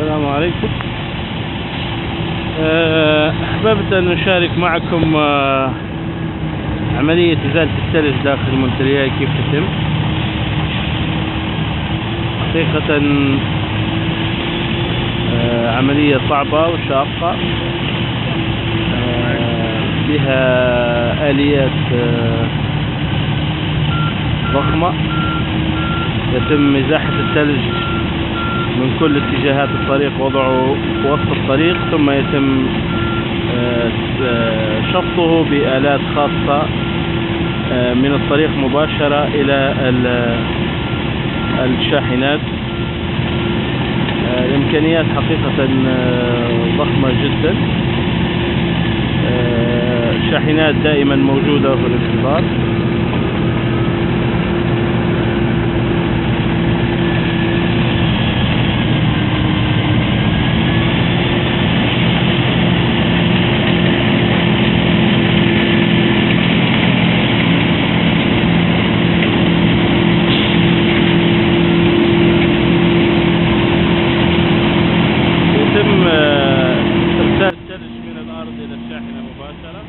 السلام عليكم. أحببت أن أشارك معكم عملية إزالة الثلج داخل مونتريال كيف تتم. حقيقة عملية صعبة وشاقة، بها آليات ضخمة. يتم إزاحة الثلج من كل اتجاهات الطريق، وضعه وسط الطريق، ثم يتم شفطه بآلات خاصة من الطريق مباشرة إلى الشاحنات. الإمكانيات حقيقة ضخمة جدا. الشاحنات دائما موجودة في الانتظار. يتم إرسال الثلج من الأرض إلى الشاحنة مباشرة.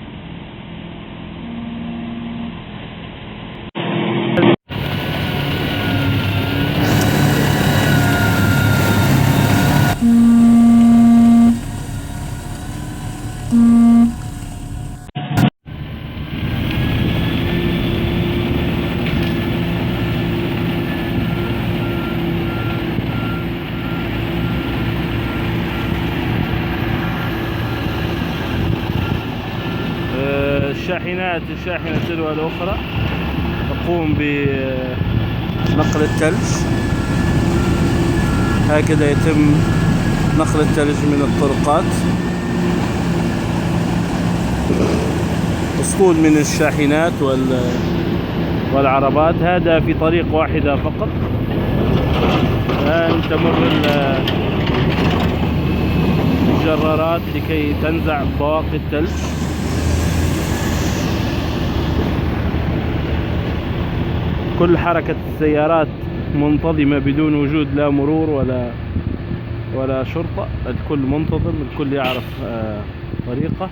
الشاحنة تلو الأخرى تقوم بنقل الثلج. هكذا يتم نقل الثلج من الطرقات، أسطول من الشاحنات والعربات. هذا في طريق واحدة فقط. الآن تمر الجرارات لكي تنزع بواقي الثلج. كل حركة السيارات منتظمة بدون وجود لا مرور ولا شرطة. الكل منتظم، الكل يعرف طريقه.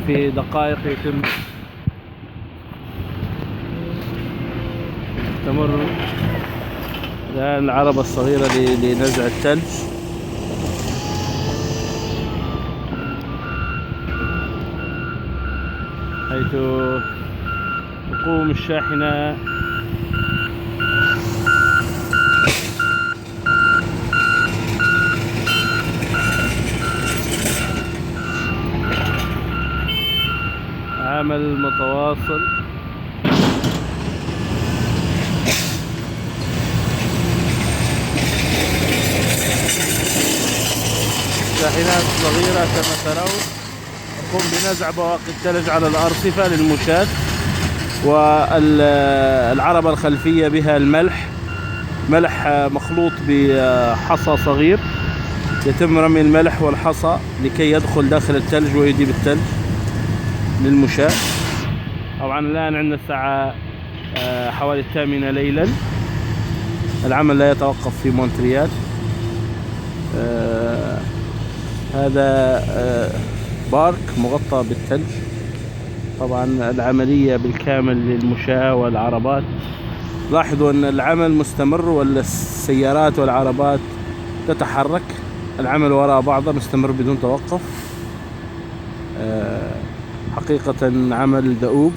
في دقائق تمر الآن العربة الصغيرة لنزع الثلج. حيث تقوم الشاحنة عمل متواصل. شاحنات صغيرة كما ترون تقوم بنزع بواقي الثلج على الأرصفة للمشاة. والعربة الخلفية بها ملح مخلوط بحصى صغير. يتم رمي الملح والحصى لكي يدخل داخل الثلج ويذيب الثلج للمشاة. طبعا الآن عندنا الساعة حوالي 8 ليلا. العمل لا يتوقف في مونتريال. هذا بارك مغطى بالثلج. طبعا العملية بالكامل للمشاة والعربات. لاحظوا أن العمل مستمر، والسيارات والعربات تتحرك. العمل وراء بعضه مستمر بدون توقف. حقيقة عمل دؤوب.